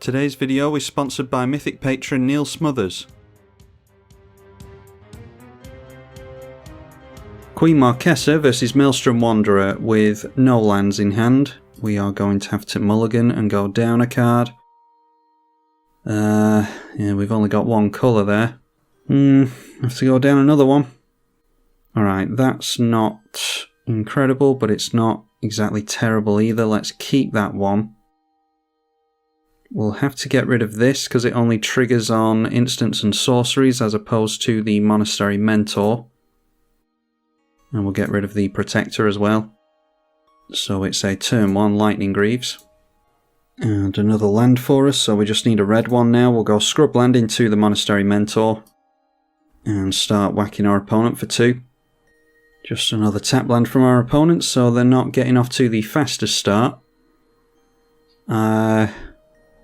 Today's video is sponsored by Mythic patron Neil Smothers. Queen Marchesa versus Maelstrom Wanderer with no lands in hand. We are going to have to mulligan and go down a card. Yeah, we've only got one colour there. Have to go down another one. Alright, that's not incredible, but it's not exactly terrible either. Let's keep that one. We'll have to get rid of this because it only triggers on instants and sorceries as opposed to the Monastery Mentor. And we'll get rid of the Protector as well. So it's a turn 1 Lightning Greaves. And another land for us, so we just need a red one now. We'll go Scrub Land into the Monastery Mentor. And start whacking our opponent for 2. Just another tap land from our opponent, so they're not getting off to the fastest start.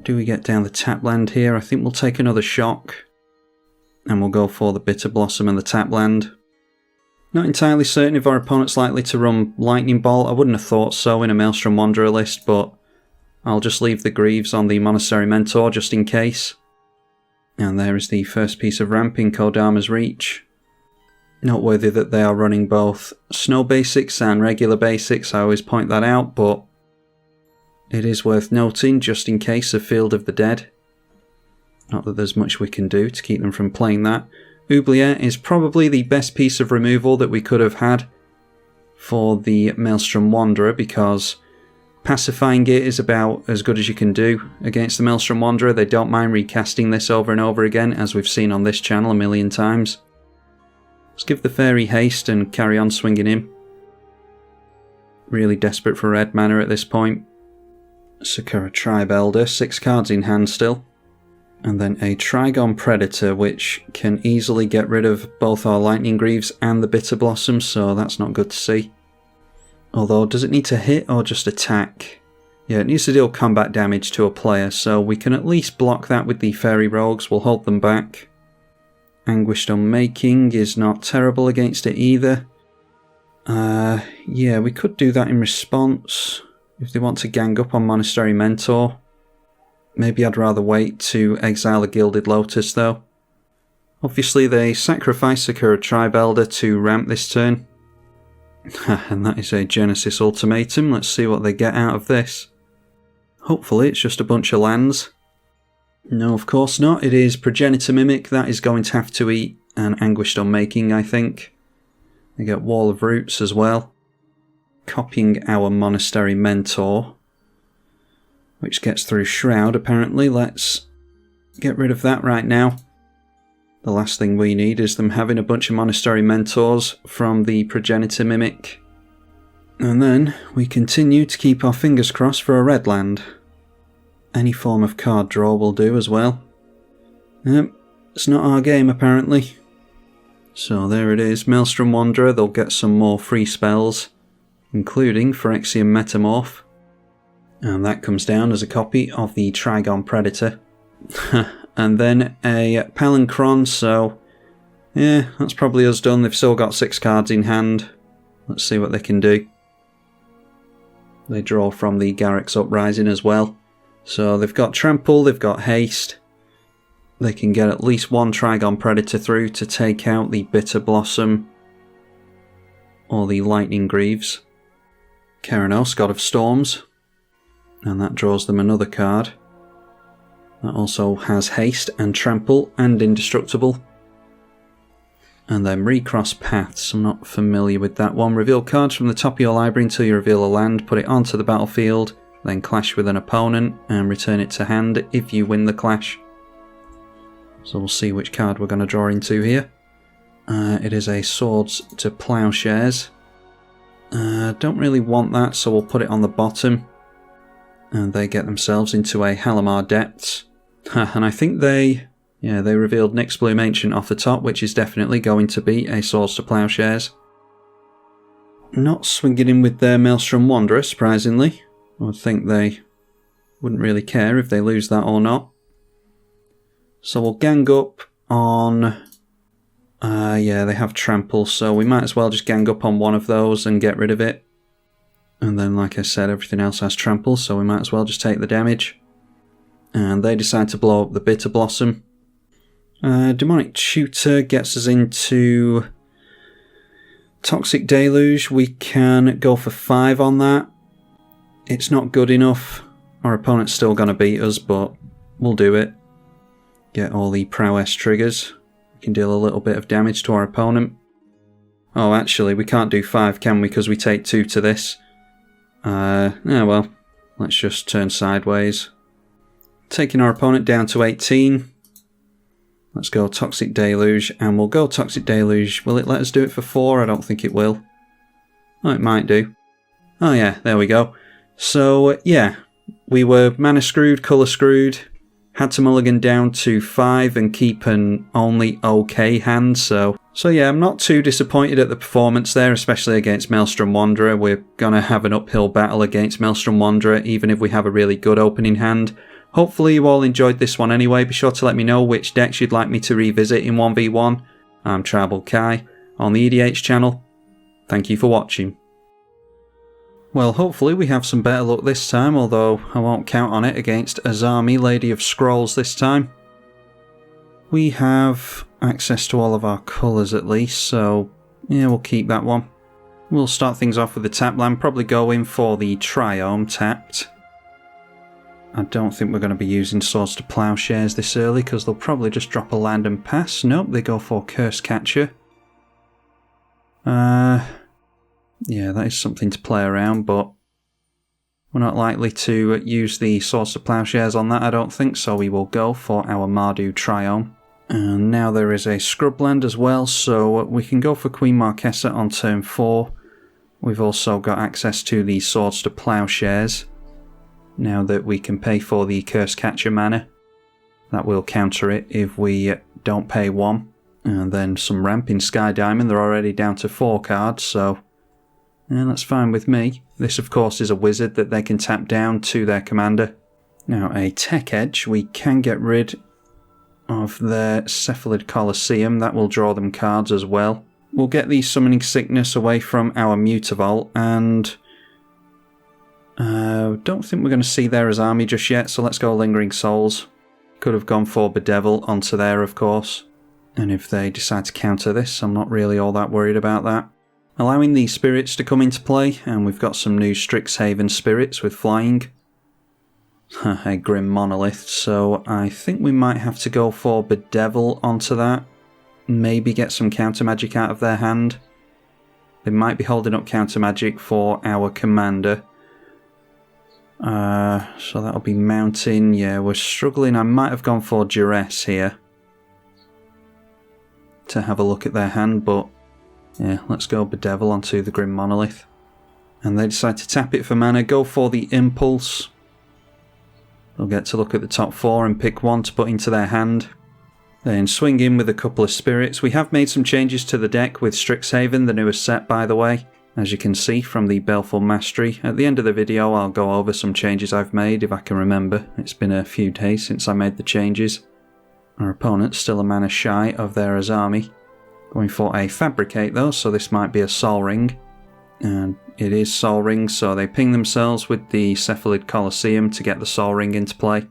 Do we get down the tap land here? I think we'll take another shock. And we'll go for the Bitter Blossom and the tap land. Not entirely certain if our opponent's likely to run Lightning Bolt. I wouldn't have thought so in a Maelstrom Wanderer list, but I'll just leave the Greaves on the Monastery Mentor just in case. And there is the first piece of ramp in Kodama's Reach. Noteworthy that they are running both Snow Basics and regular Basics, I always point that out, but it is worth noting just in case of Field of the Dead. Not that there's much we can do to keep them from playing that. Oubliette is probably the best piece of removal that we could have had for the Maelstrom Wanderer, because pacifying it is about as good as you can do against the Maelstrom Wanderer. They don't mind recasting this over and over again, as we've seen on this channel a million times. Let's give the Fairy haste and carry on swinging him. Really desperate for red mana at this point. Sakura Tribe Elder, 6 cards in hand still. And then a Trigon Predator, which can easily get rid of both our Lightning Greaves and the Bitter Blossom, so that's not good to see. Although, does it need to hit or just attack? Yeah, it needs to deal combat damage to a player, so we can at least block that with the Fairy Rogues. We'll hold them back. Anguished Unmaking is not terrible against it either. Yeah, we could do that in response if they want to gang up on Monastery Mentor. Maybe I'd rather wait to exile a Gilded Lotus though. Obviously they sacrifice Sakura Tribe Elder to ramp this turn. And that is a Genesis Ultimatum. Let's see what they get out of this. Hopefully it's just a bunch of lands. No, of course not. It is Progenitor Mimic. That is going to have to eat an Anguished Unmaking, I think. They get Wall of Roots as well. Copying our Monastery Mentor, which gets through Shroud apparently. Let's get rid of that right now. The last thing we need is them having a bunch of Monastery Mentors from the Progenitor Mimic. And then we continue to keep our fingers crossed for a red land. Any form of card draw will do as well. It's not our game apparently. So there it is, Maelstrom Wanderer. They'll get some more free spells, including Phyrexian Metamorph. And that comes down as a copy of the Trigon Predator. And then a Palancron, so yeah, that's probably us done. They've still got 6 cards in hand. Let's see what they can do. They draw from the Garruk's Uprising as well. So they've got Trample, they've got Haste. They can get at least one Trigon Predator through to take out the Bitter Blossom or the Lightning Greaves. Keranos, God of Storms. And that draws them another card. That also has Haste and Trample and Indestructible. And then Recross Paths. I'm not familiar with that one. Reveal cards from the top of your library until you reveal a land. Put it onto the battlefield. Then clash with an opponent and return it to hand if you win the clash. So we'll see which card we're going to draw into here. It is a Swords to Plowshares. Don't really want that, so we'll put it on the bottom. And they get themselves into a Halimar Depths. And I think they revealed Nyx Bloom Ancient off the top, which is definitely going to be a Swords to Plowshares. Not swinging in with their Maelstrom Wanderer, surprisingly. I would think they wouldn't really care if they lose that or not. So we'll gang up on... yeah, they have Trample, so we might as well just gang up on one of those and get rid of it. And then, like I said, everything else has Trample, so we might as well just take the damage. And they decide to blow up the Bitter Blossom. Demonic Tutor gets us into Toxic Deluge. We can go for 5 on that. It's not good enough. Our opponent's still going to beat us, but we'll do it. Get all the prowess triggers. We can deal a little bit of damage to our opponent. Oh, actually, we can't do 5, can we? Because we take 2 to this. Yeah, well, let's just turn sideways. Taking our opponent down to 18. Let's go Toxic Deluge, and we'll go Toxic Deluge. Will it let us do it for 4? I don't think it will. Oh, it might do. Oh yeah, there we go. So, yeah, we were mana screwed, colour screwed. Had to mulligan down to 5 and keep an only okay hand, so yeah, I'm not too disappointed at the performance there, especially against Maelstrom Wanderer. We're going to have an uphill battle against Maelstrom Wanderer, even if we have a really good opening hand. Hopefully you all enjoyed this one anyway. Be sure to let me know which decks you'd like me to revisit in 1v1. I'm tribalkai on the EDH channel. Thank you for watching. Well, hopefully we have some better luck this time, although I won't count on it against Azami, Lady of Scrolls this time. We have access to all of our colours at least, so yeah, we'll keep that one. We'll start things off with the tap land, probably go in for the Triome tapped. I don't think we're going to be using Swords to Plowshares this early, because they'll probably just drop a land and pass. Nope, they go for Curse Catcher. Yeah, that is something to play around, but we're not likely to use the Swords to Plowshares on that, I don't think, so we will go for our Mardu Triome. And now there is a scrub land as well, so we can go for Queen Marchesa on turn 4. We've also got access to the Swords to Plowshares. Now that we can pay for the Curse Catcher mana, that will counter it if we don't pay 1. And then some Ramping Sky Diamond, they're already down to 4 cards, so yeah, that's fine with me. This of course is a wizard that they can tap down to their commander. Now a Tech Edge, we can get rid of their Cephalid Colosseum, that will draw them cards as well. We'll get the Summoning Sickness away from our Mutavault, and don't think we're going to see their Azami just yet, so let's go Lingering Souls. Could have gone for Bedevil onto there, of course. And if they decide to counter this, I'm not really all that worried about that. Allowing the spirits to come into play, and we've got some new Strixhaven spirits with flying. A Grim Monolith, so I think we might have to go for Bedevil onto that. Maybe get some counter magic out of their hand. They might be holding up counter magic for our commander. So that'll be Mountain. Yeah, we're struggling. I might have gone for Duress here to have a look at their hand, but yeah, let's go Bedevil onto the Grim Monolith. And they decide to tap it for mana, go for the Impulse. They'll get to look at the top 4 and pick 1 to put into their hand. Then swing in with a couple of spirits. We have made some changes to the deck with Strixhaven, the newest set by the way. As you can see from the Baleful Mastery. At the end of the video I'll go over some changes I've made if I can remember. It's been a few days since I made the changes. Our opponent's still a mana shy of their Azami. Going for a Fabricate though, so this might be a Sol Ring. And it is Sol Ring, so they ping themselves with the Cephalid Colosseum to get the Sol Ring into play.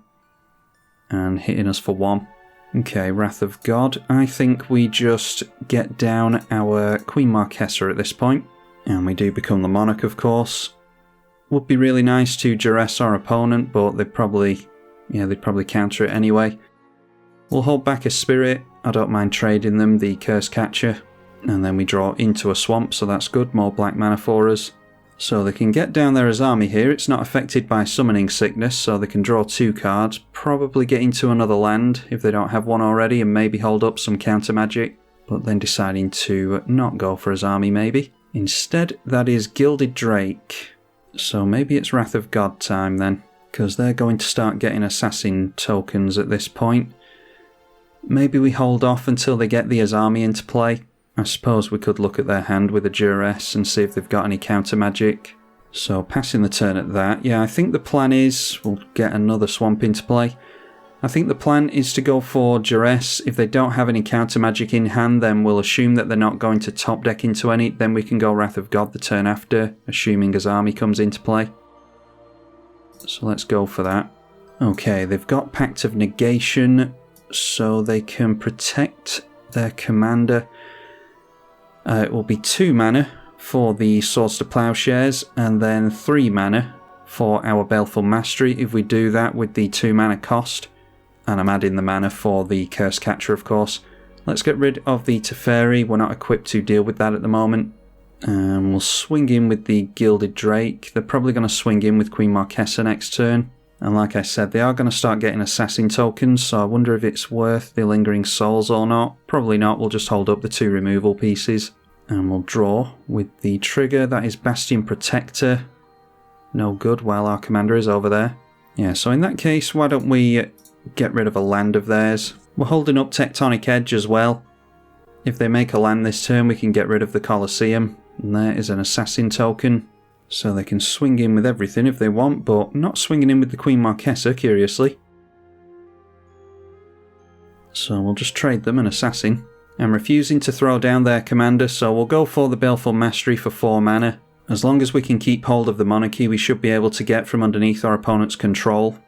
And hitting us for 1. Okay, Wrath of God. I think we just get down our Queen Marchesa at this point. And we do become the Monarch, of course. Would be really nice to duress our opponent, but they'd probably counter it anyway. We'll hold back a Spirit. I don't mind trading them the Curse Catcher. And then we draw into a Swamp, so that's good. More black mana for us. So they can get down their Azami here. It's not affected by Summoning Sickness, so they can draw 2 cards. Probably get into another land if they don't have one already, and maybe hold up some counter magic. But then deciding to not go for Azami maybe. Instead, that is Gilded Drake. So maybe it's Wrath of God time then, because they're going to start getting assassin tokens at this point. Maybe we hold off until they get the Azami into play. I suppose we could look at their hand with a Duress and see if they've got any counter magic. So passing the turn at that, yeah, I think the plan is we'll get another Swamp into play. I think the plan is to go for Duress. If they don't have any counter magic in hand, then we'll assume that they're not going to top deck into any. Then we can go Wrath of God the turn after, assuming Azami comes into play. So let's go for that. Okay, they've got Pact of Negation, so they can protect their commander. It will be 2 mana for the Swords to Plowshares, and then 3 mana for our Baleful Mastery if we do that with the 2 mana cost. And I'm adding the mana for the Curse Catcher, of course. Let's get rid of the Teferi, we're not equipped to deal with that at the moment. And we'll swing in with the Gilded Drake. They're probably going to swing in with Queen Marchesa next turn. And like I said, they are going to start getting assassin tokens, so I wonder if it's worth the Lingering Souls or not. Probably not, we'll just hold up the 2 removal pieces. And we'll draw with the trigger, that is Bastion Protector. No good while our commander is over there. Yeah, so in that case, why don't we get rid of a land of theirs. We're holding up Tectonic Edge as well. If they make a land this turn, we can get rid of the Colosseum. And there is an assassin token. So they can swing in with everything if they want, but not swinging in with the Queen Marchesa, curiously. So we'll just trade them an assassin. I'm refusing to throw down their commander, so we'll go for the Baleful Mastery for 4 mana. As long as we can keep hold of the monarchy, we should be able to get from underneath our opponent's control.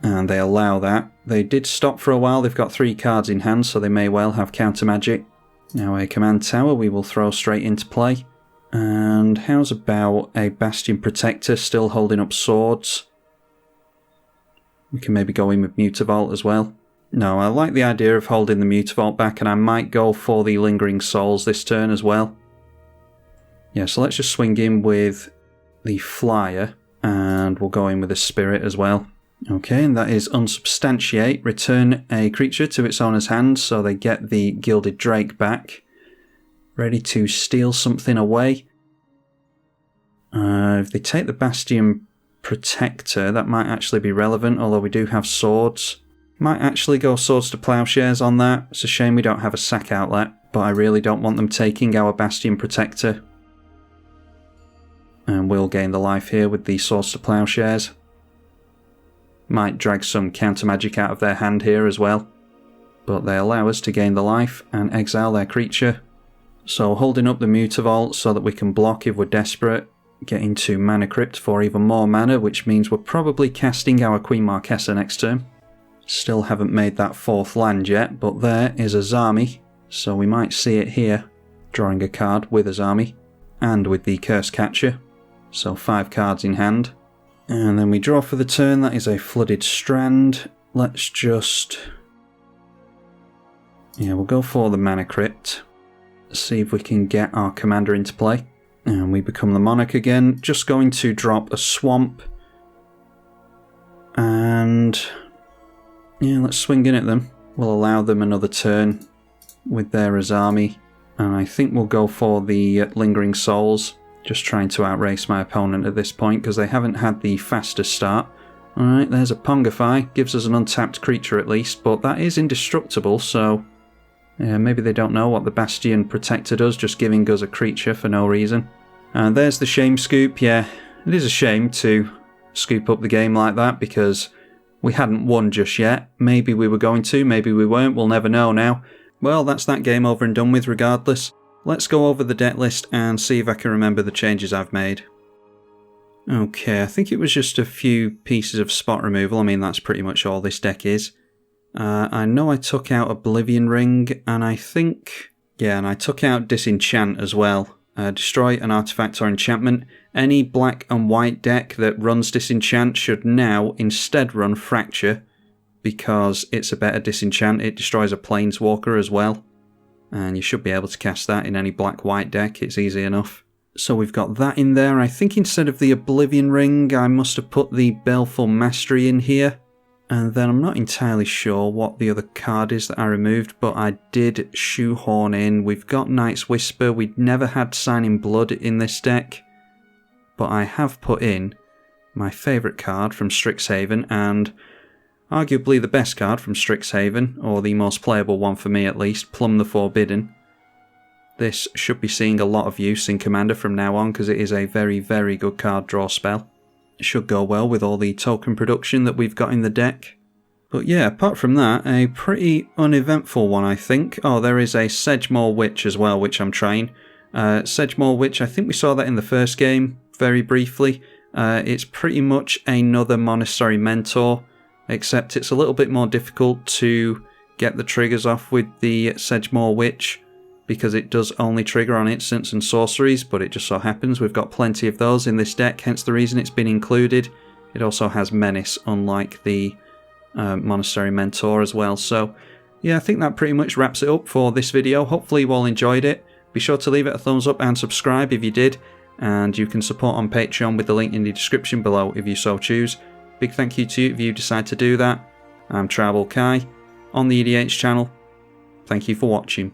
And they allow that. They did stop for a while, they've got 3 cards in hand, so they may well have counter magic. Now a command tower we will throw straight into play. And how's about a Bastion Protector still holding up swords? We can maybe go in with Mutavault as well. No, I like the idea of holding the Mutavault back, and I might go for the Lingering Souls this turn as well. Yeah, so let's just swing in with the Flyer, and we'll go in with a Spirit as well. Okay, and that is Unsubstantiate. Return a creature to its owner's hand, so they get the Gilded Drake back. Ready to steal something away. If they take the Bastion Protector, that might actually be relevant, although we do have swords. Might actually go Swords to Plowshares on that. It's a shame we don't have a sack outlet, but I really don't want them taking our Bastion Protector. And we'll gain the life here with the Swords to Plowshares. Might drag some counter magic out of their hand here as well. But they allow us to gain the life and exile their creature. So holding up the Mutavault so that we can block if we're desperate. Get into Mana Crypt for even more mana, which means we're probably casting our Queen Marchesa next turn. Still haven't made that 4th land yet, but there is Azami, so we might see it here. Drawing a card with Azami, and with the Curse Catcher. So 5 cards in hand. And then we draw for the turn, that is a Flooded Strand. Let's just... yeah, we'll go for the Mana Crypt. See if we can get our commander into play. And we become the Monarch again. Just going to drop a Swamp. And... yeah, let's swing in at them. We'll allow them another turn with their Azami. And I think we'll go for the Lingering Souls. Just trying to outrace my opponent at this point because they haven't had the fastest start. Alright, there's a Pongify. Gives us an untapped creature at least, but that is indestructible, so... yeah, maybe they don't know what the Bastion Protector does, just giving us a creature for no reason. And there's the Shame Scoop. Yeah, it is a shame to scoop up the game like that because we hadn't won just yet. Maybe we were going to, maybe we weren't, we'll never know now. Well, that's that game over and done with regardless. Let's go over the deck list and see if I can remember the changes I've made. Okay, I think it was just a few pieces of spot removal. I mean, that's pretty much all this deck is. I know I took out Oblivion Ring, and I think... yeah, and I took out Disenchant as well. Destroy an artifact or enchantment. Any black and white deck that runs Disenchant should now instead run Fracture, because it's a better Disenchant. It destroys a Planeswalker as well. And you should be able to cast that in any black-white deck, it's easy enough. So we've got that in there. I think instead of the Oblivion Ring, I must have put the Baleful Mastery in here. And then I'm not entirely sure what the other card is that I removed, but I did shoehorn in. We've got Night's Whisper. We'd never had Signing Blood in this deck. But I have put in my favourite card from Strixhaven, and arguably the best card from Strixhaven, or the most playable one for me at least, Plumb the Forbidden. This should be seeing a lot of use in Commander from now on because it is a very, very good card draw spell. It should go well with all the token production that we've got in the deck. But yeah, apart from that, a pretty uneventful one I think. Oh, there is a Sedgemoor Witch as well, which I'm trying. Sedgemoor Witch, I think we saw that in the first game, very briefly. It's pretty much another Monastery Mentor. except it's a little bit more difficult to get the triggers off with the Sedgemoor Witch, because it does only trigger on instants and sorceries, but it just so happens we've got plenty of those in this deck, hence the reason it's been included. It also has Menace, unlike the Monastery Mentor as well. So yeah, I think that pretty much wraps it up for this video. Hopefully you all enjoyed it. Be sure to leave it a thumbs up and subscribe if you did, and you can support on Patreon with the link in the description below if you so choose. Big thank you to you if you decide to do that. I'm tribalkai on the EDH channel. Thank you for watching.